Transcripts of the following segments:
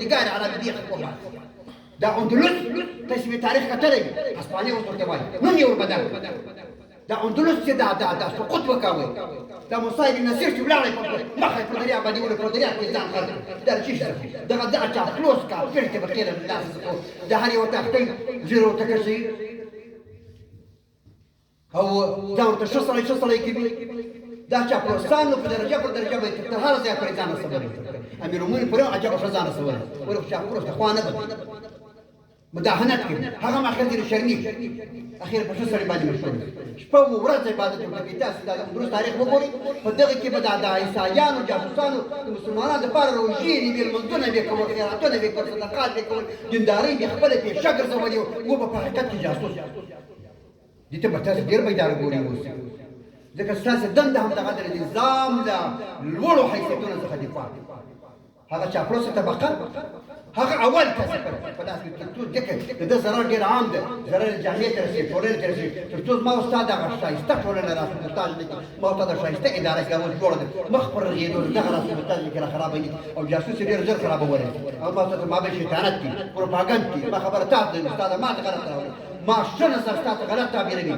پروردګار عربي دی خو دا اندلس تاسو به تاریخ کتلی اسپانیا اوس ورته وایي نوم یې وربدل دا اندلس چې دا سقوط وکاوه دا مصايب النسير چې ولاړې په مخه په دریا باندې ور په دریا کې ځان خرڅ دا چې دغه دا فلوس کا فرته بخیر الناس دا هري وتاختي زيرو تکشي او دا ورته شصلې کېږي دا چې پروسانو په درجه به تر هر ځای پرې ځان سره امیر مومن پر عجب ځان سره ورته چې پروسه خوانه مداهنت کوي هغه ماخذ شرنی اخیر په څه سره باندې مشهور شپه و ورځ عبادت کوي تاسو دا درو تاریخ وګورئ په دغه کې به د عیسایانو جاسوسانو مسلمانانو لپاره روژې دي لمونځونه به کول خیراتونه به کول صدقات به کول دینداري به خپل په شګر زولي او په حقیقت کې جاسوس دي ته به تاسو ډیر بیدار ګورئ اوس ځکه ستاسو دنده هم دغه د نظام د لوړو حیثیتونو څخه دفاع هغه چاپلوسه طبقه هغه اول کس په داسې کې ځکه د ضرر ډېر عام دی ضرر جامعې ته رسېږي ټولنې ته رسېږي تر څو زما استاد هغه ښایسته ټولنه راسي استاد لیکي ما ورته د ښایسته اداره کول جوړه ده مخ پر رغېدو دغه راسي استاد لیکي را خرابوي او جاسوس یې ډېر ژر خرابولی او ما ورته ما به شیطانت دي پروپاګند دي ما خبره تا ده استاده ما ته غلط راوړي ما شنه سره تا ته غلط تعبیروي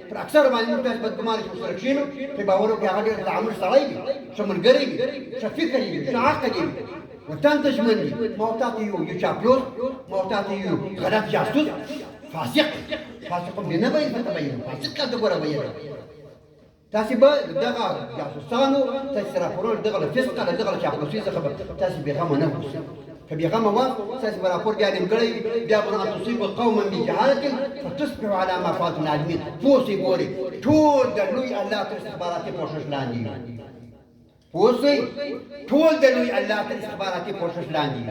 پر اکثر باندې موږ تاسو بدګمانه چې ورسره کښېنو په باور وکړئ هغه ډېر تعامل سړی وي ښه ملګری وي ښه فکر وي ښه عقل وي وتنتج مني موتاتي يو شابلوس موتاتي يو غلط جاسوس فاسق بنبي فتبين فاسق قد غره بين تاسي به دغه جاسوسانو تاسي راپورول دغه فسق دغه شابلوسي خبر تاسي بغم نه وس فبغم وا تاسي راپور بیا نمګړی بیا بنا تصيب قوما بجهاله فتصبحوا على ما فات العالمين فوسي ګوري ټول د لوی الله تر استخباراتي کوشش لاندې اوسئ ټول د لوی الله تر استخباراتي کوشش لاندې